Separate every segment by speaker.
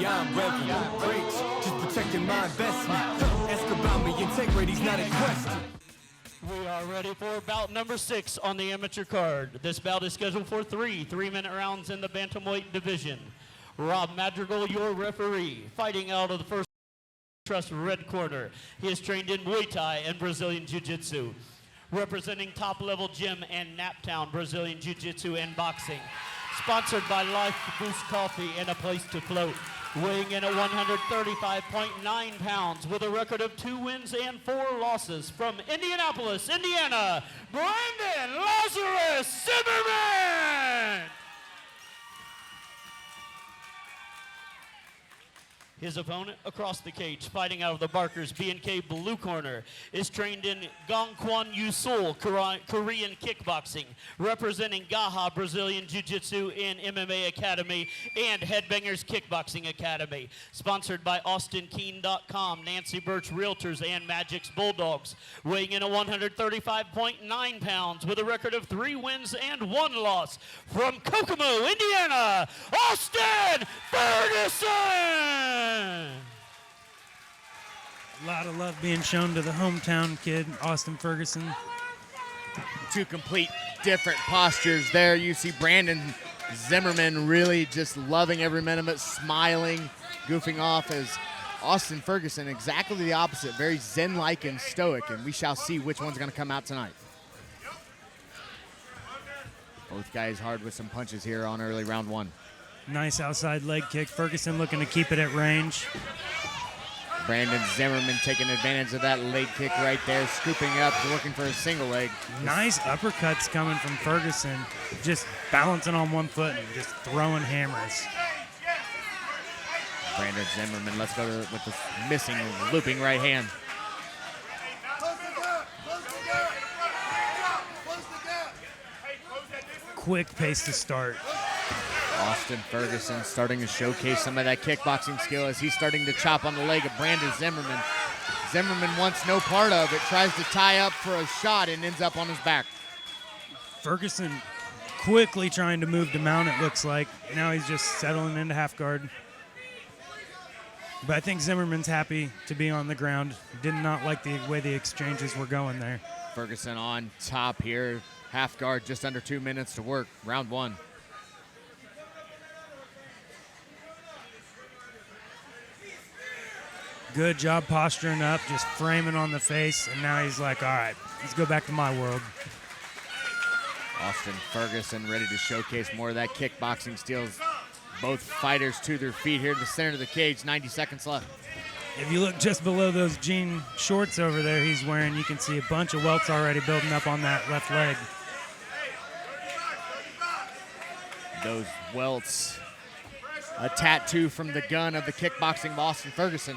Speaker 1: I'm reverent. Preach, just protecting my investment. Ask about me, integrity's not in question.
Speaker 2: We are ready for bout number 6 on the amateur card. This bout is scheduled for 3 3-minute rounds in the bantamweight division. Rob Madrigal, your referee, fighting out of the first trust red corner. He is trained in Muay Thai and Brazilian Jiu-Jitsu. Representing Top Level Gym and Naptown Brazilian Jiu-Jitsu and Boxing. Sponsored by Life Boost Coffee and A Place to Float. Weighing in at 135.9 pounds with a record of 2 wins and 4 losses from Indianapolis, Indiana, Brandon Lazarus Zimmerman! His opponent across the cage, fighting out of the Barkers B&K blue corner, is trained in Gongkwon Yusul Korean kickboxing, representing Gaha Brazilian Jiu-Jitsu and MMA Academy and Headbangers Kickboxing Academy. Sponsored by AustinKeen.com, Nancy Birch Realtors, and Magic's Bulldogs. Weighing in at 135.9 pounds with a record of 3 wins and 1 loss from Kokomo, Indiana, Austin Ferguson!
Speaker 3: A lot of love being shown to the hometown kid, Austin Ferguson.
Speaker 4: 2 complete different postures there. You see Brandon Zimmerman really just loving every minute of it, smiling, goofing off, as Austin Ferguson exactly the opposite, very zen-like and stoic, and we shall see which one's going to come out tonight. Both guys hard with some punches here on early round 1.
Speaker 3: Nice outside leg kick. Ferguson looking to keep it at range.
Speaker 4: Brandon Zimmerman taking advantage of that leg kick right there, scooping up, looking for a single leg.
Speaker 3: Nice uppercuts coming from Ferguson, just balancing on one foot and just throwing hammers.
Speaker 4: Brandon Zimmerman, let's go with the missing, looping right hand.
Speaker 3: Quick pace to start.
Speaker 4: Austin Ferguson starting to showcase some of that kickboxing skill as he's starting to chop on the leg of Brandon Zimmerman. Zimmerman wants no part of it, tries to tie up for a shot and ends up on his back.
Speaker 3: Ferguson quickly trying to move to mount, it looks like. Now he's just settling into half guard. But I think Zimmerman's happy to be on the ground. Did not like the way the exchanges were going there.
Speaker 4: Ferguson on top here, half guard, just under 2 minutes to work, round 1.
Speaker 3: Good job posturing up, just framing on the face, and now he's like, all right, let's go back to my world.
Speaker 4: Austin Ferguson ready to showcase more of that kickboxing skills. Both fighters to their feet here in the center of the cage, 90 seconds left.
Speaker 3: If you look just below those jean shorts over there he's wearing, you can see a bunch of welts already building up on that left leg.
Speaker 4: Those welts, a tattoo from the gun of the kickboxing of Austin Ferguson.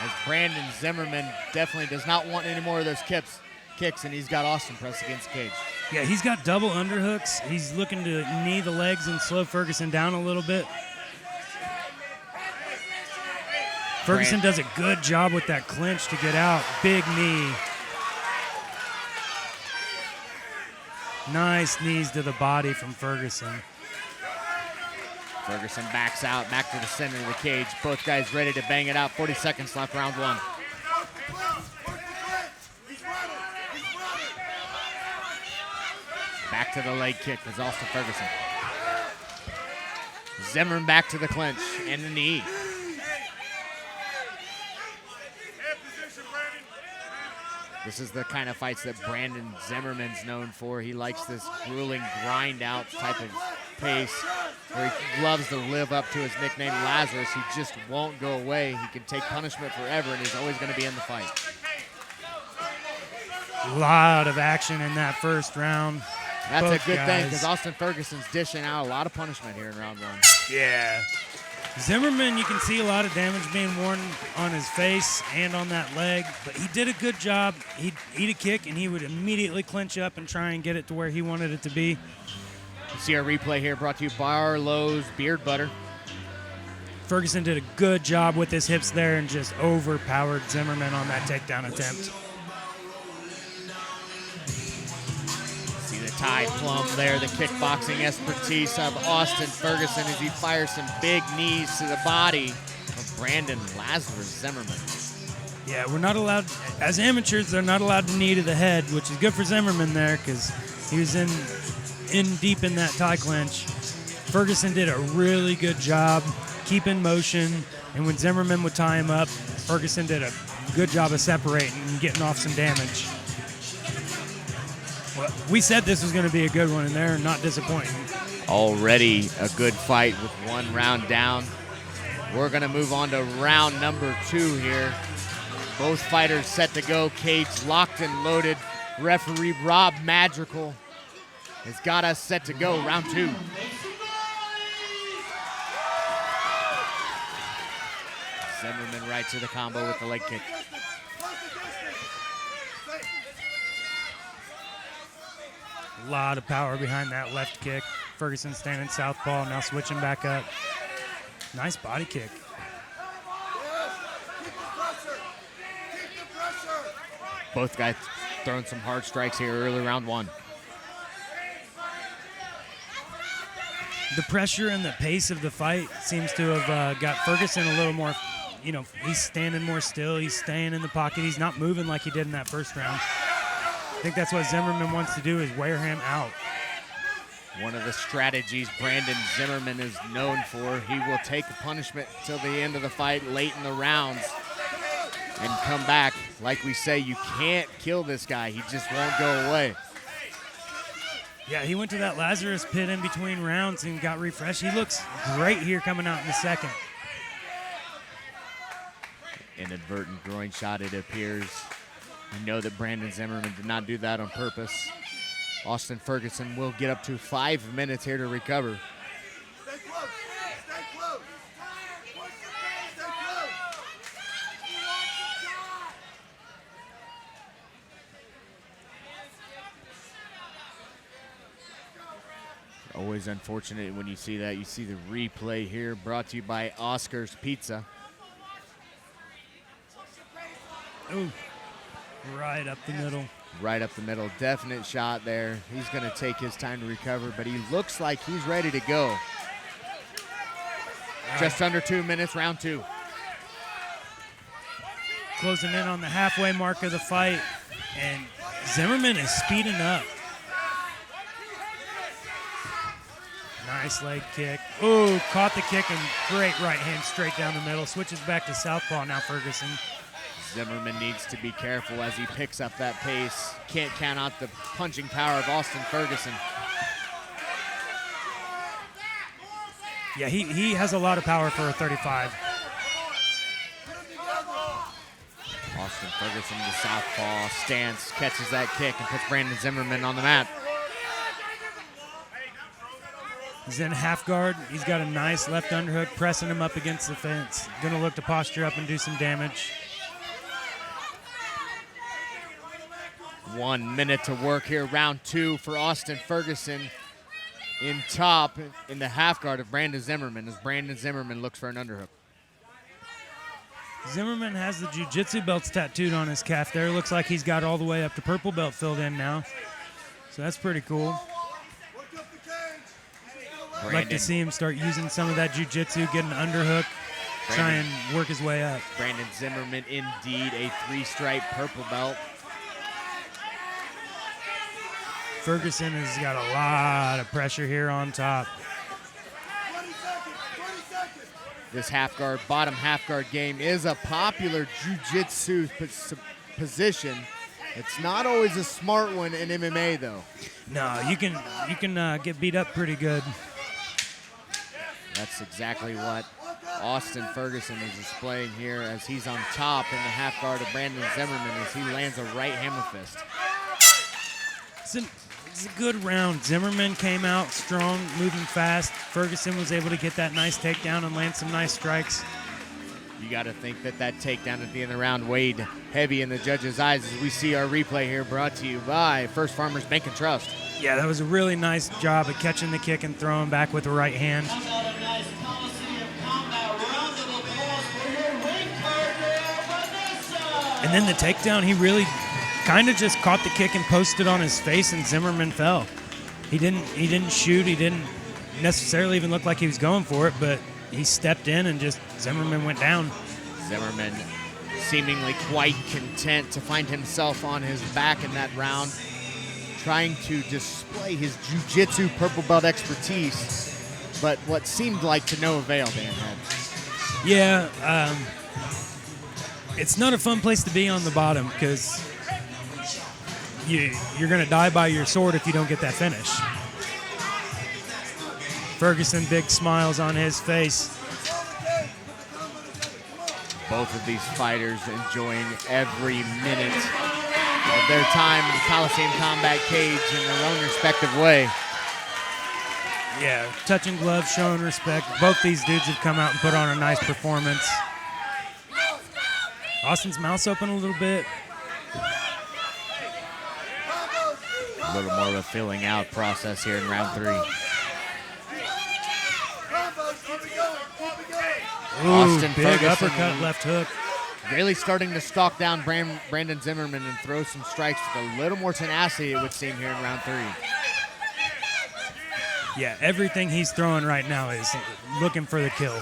Speaker 4: As Brandon Zimmerman definitely does not want any more of those kicks, and he's got Austin pressed against the cage.
Speaker 3: Yeah, he's got double underhooks. He's looking to knee the legs and slow Ferguson down a little bit. Ferguson does a good job with that clinch to get out. Big knee. Nice knees to the body from Ferguson.
Speaker 4: Ferguson backs out, back to the center of the cage. Both guys ready to bang it out. 40 seconds left, round 1. Back to the leg kick is Austin Ferguson. Zimmerman back to the clinch and the knee. This is the kind of fights that Brandon Zimmerman's known for. He likes this grueling grind out type of pace where he loves to live up to his nickname Lazarus. He just won't go away. He can take punishment forever and he's always going to be in the fight.
Speaker 3: A lot of action in that first round.
Speaker 4: That's
Speaker 3: Both
Speaker 4: a good thing
Speaker 3: guys.
Speaker 4: because Austin Ferguson's dishing out a lot of punishment here in round 1.
Speaker 3: Yeah. Zimmerman, you can see a lot of damage being worn on his face and on that leg, but he did a good job. He'd eat a kick, and he would immediately clinch up and try and get it to where he wanted it to be.
Speaker 4: See our replay here brought to you by Arlo's Beard Butter.
Speaker 3: Ferguson did a good job with his hips there and just overpowered Zimmerman on that takedown attempt.
Speaker 4: See the Ty Plum there, the kickboxing expertise of Austin Ferguson as he fires some big knees to the body of Brandon Lazarus Zimmerman.
Speaker 3: Yeah, we're not allowed, as amateurs, they're not allowed to knee to the head, which is good for Zimmerman there because he was in deep in that tie clinch. Ferguson did a really good job keeping motion, and when Zimmerman would tie him up, Ferguson did a good job of separating and getting off some damage. Well, we said this was going to be a good one, and they're not disappointing.
Speaker 4: Already a good fight with one round down. We're going to move on to round number 2 here. Both fighters set to go. Cage locked and loaded. Referee Rob Madrigal has got us set to go. Round 2. Zimmerman right to the combo with the leg kick.
Speaker 3: A lot of power behind that left kick. Ferguson standing southpaw, now switching back up. Nice body kick.
Speaker 4: Both guys throwing some hard strikes here early round 1.
Speaker 3: The pressure and the pace of the fight seems to have got Ferguson a little more, he's standing more still. He's staying in the pocket. He's not moving like he did in that first round. I think that's what Zimmerman wants to do, is wear him out.
Speaker 4: One of the strategies Brandon Zimmerman is known for. He will take a punishment till the end of the fight, late in the rounds, and come back. Like we say, you can't kill this guy. He just won't go away.
Speaker 3: Yeah, he went to that Lazarus pit in between rounds and got refreshed. He looks great here coming out in the second.
Speaker 4: Inadvertent groin shot, it appears. We know that Brandon Zimmerman did not do that on purpose. Austin Ferguson will get up to 5 minutes here to recover.
Speaker 1: Stay close. Stay close. Stay close.
Speaker 4: Always unfortunate when you see that. You see the replay here brought to you by Oscar's Pizza.
Speaker 3: Ooh, right up the middle.
Speaker 4: Right up the middle. Definite shot there. He's going to take his time to recover, but he looks like he's ready to go. Just under 2 minutes, round 2.
Speaker 3: Closing in on the halfway mark of the fight, and Zimmerman is speeding up. Nice leg kick. Ooh, caught the kick and great right hand straight down the middle. Switches back to southpaw now, Ferguson.
Speaker 4: Zimmerman needs to be careful as he picks up that pace. Can't count out the punching power of Austin Ferguson.
Speaker 3: Yeah, he has a lot of power for a 35.
Speaker 4: Austin Ferguson, the southpaw stance, catches that kick and puts Brandon Zimmerman on the mat.
Speaker 3: He's in half guard. He's got a nice left underhook, pressing him up against the fence. Gonna look to posture up and do some damage.
Speaker 4: 1 minute to work here, round 2 for Austin Ferguson. In top, in the half guard of Brandon Zimmerman, as Brandon Zimmerman looks for an underhook.
Speaker 3: Zimmerman has the jiu-jitsu belts tattooed on his calf there. Looks like he's got all the way up to purple belt filled in now. So that's pretty cool. I'd like to see him start using some of that jiu-jitsu, get an underhook, try and work his way up.
Speaker 4: Brandon Zimmerman, indeed, a 3-stripe purple belt.
Speaker 3: Ferguson has got a lot of pressure here on top.
Speaker 1: 20 seconds.
Speaker 4: This half guard, bottom half guard game is a popular jiu-jitsu position. It's not always a smart one in MMA, though.
Speaker 3: No, you can get beat up pretty good.
Speaker 4: That's exactly what Austin Ferguson is displaying here as he's on top in the half guard of Brandon Zimmerman as he lands a right hammer fist.
Speaker 3: It's a good round. Zimmerman came out strong, moving fast. Ferguson was able to get that nice takedown and land some nice strikes.
Speaker 4: You got to think that takedown at the end of the round weighed heavy in the judges' eyes as we see our replay here brought to you by First Farmers Bank and Trust.
Speaker 3: Yeah, that was a really nice job of catching the kick and throwing back with the right hand. And then the takedown, he really kind of just caught the kick and posted on his face, and Zimmerman fell. He didn't shoot. He didn't necessarily even look like he was going for it, but he stepped in and just Zimmerman went down.
Speaker 4: Zimmerman seemingly quite content to find himself on his back in that round, trying to display his jiu-jitsu purple belt expertise, but what seemed like to no avail, Dan Head.
Speaker 3: Yeah, it's not a fun place to be on the bottom because you're going to die by your sword if you don't get that finish. Ferguson, big smiles on his face.
Speaker 4: Both of these fighters enjoying every minute of their time in the Coliseum Combat Cage in their own respective way.
Speaker 3: Yeah, touching gloves, showing respect. Both these dudes have come out and put on a nice performance. Austin's mouth's open a little bit.
Speaker 4: A little more of a filling out process here in round 3.
Speaker 3: Ooh,
Speaker 4: Austin
Speaker 3: big
Speaker 4: Ferguson
Speaker 3: uppercut, left hook.
Speaker 4: really starting to stalk down Brandon Zimmerman and throw some strikes with a little more tenacity, it would seem, here in round 3.
Speaker 3: Yeah, everything he's throwing right now is looking for the kill.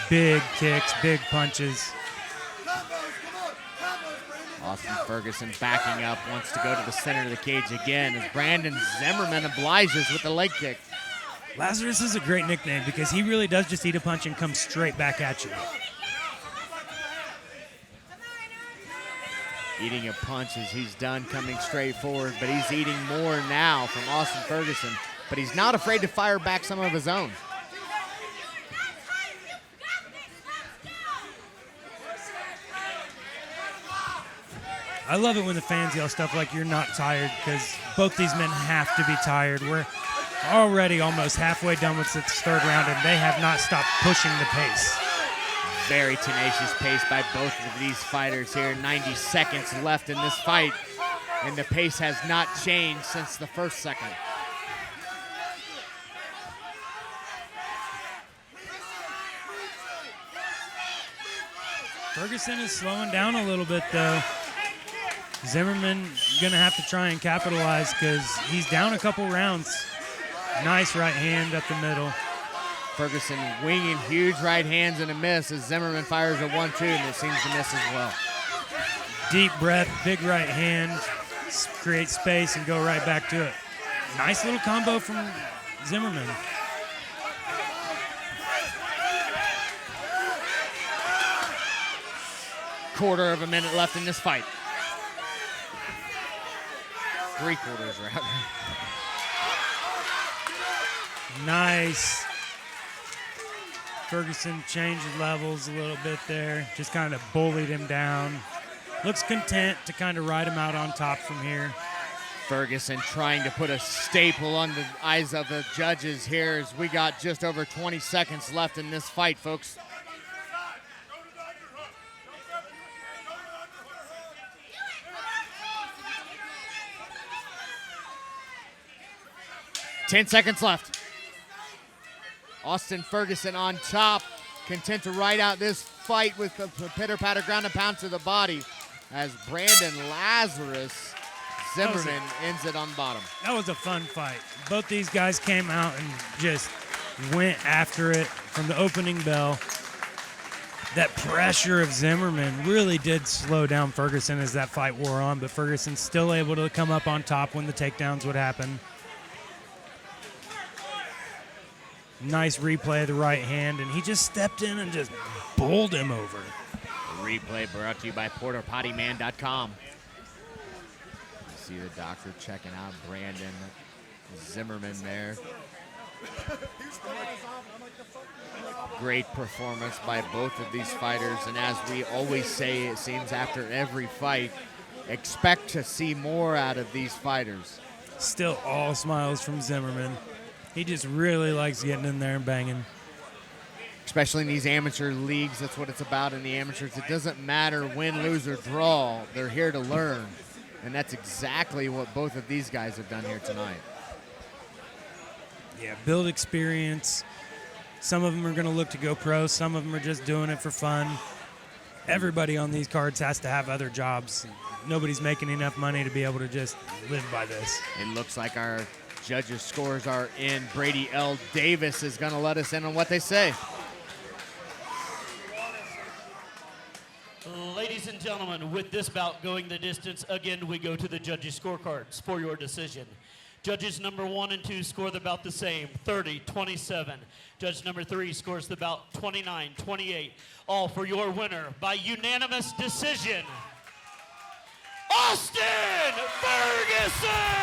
Speaker 3: Big kicks, big punches.
Speaker 4: Austin Ferguson backing up, wants to go to the center of the cage again as Brandon Zimmerman obliges with the leg kick.
Speaker 3: Lazarus is a great nickname because he really does just eat a punch and come straight back at you.
Speaker 4: Eating a punch as he's done coming straight forward, but he's eating more now from Austin Ferguson, but he's not afraid to fire back some of his own.
Speaker 3: I love it when the fans yell stuff like "you're not tired" because both these men have to be tired. We're already almost halfway done with this third round, and they have not stopped pushing the pace.
Speaker 4: Very tenacious pace by both of these fighters here. 90 seconds left in this fight, and the pace has not changed since the first second.
Speaker 3: Ferguson is slowing down a little bit, though. Zimmerman gonna have to try and capitalize because he's down a couple rounds. Nice right hand up the middle.
Speaker 4: Ferguson winging huge right hands and a miss as Zimmerman fires a 1-2, and it seems to miss as well.
Speaker 3: Deep breath, big right hand, create space and go right back to it. Nice little combo from Zimmerman.
Speaker 4: Quarter of a minute left in this fight. 3/4 rather.
Speaker 3: Nice. Ferguson changed levels a little bit there. Just kind of bullied him down. Looks content to kind of ride him out on top from here.
Speaker 4: Ferguson trying to put a staple on the eyes of the judges here as we got just over 20 seconds left in this fight, folks. Ten seconds left. Austin Ferguson on top, content to ride out this fight with the pitter-patter ground and pound to the body as Brandon Lazarus Zimmerman ends it on the bottom.
Speaker 3: That was a fun fight. Both these guys came out and just went after it from the opening bell. That pressure of Zimmerman really did slow down Ferguson as that fight wore on, but Ferguson's still able to come up on top when the takedowns would happen. Nice replay of the right hand, and he just stepped in and just bowled him over.
Speaker 4: Replay brought to you by PorterPottyMan.com. See the doctor checking out Brandon Zimmerman there. Great performance by both of these fighters, and as we always say, it seems after every fight, expect to see more out of these fighters.
Speaker 3: Still all smiles from Zimmerman. He just really likes getting in there and banging.
Speaker 4: Especially in these amateur leagues, that's what it's about in the amateurs. It doesn't matter win, lose, or draw. They're here to learn. And that's exactly what both of these guys have done here tonight.
Speaker 3: Yeah, build experience. Some of them are going to look to go pro. Some of them are just doing it for fun. Everybody on these cards has to have other jobs. Nobody's making enough money to be able to just live by this.
Speaker 4: It looks like our Judges' scores are in. Brady L. Davis is going to let us in on what they say.
Speaker 2: Ladies and gentlemen, with this bout going the distance, again, we go to the judges' scorecards for your decision. Judges number 1 and 2 score the bout the same, 30-27. Judge number 3 scores the bout 29-28. All for your winner by unanimous decision, Austin Ferguson!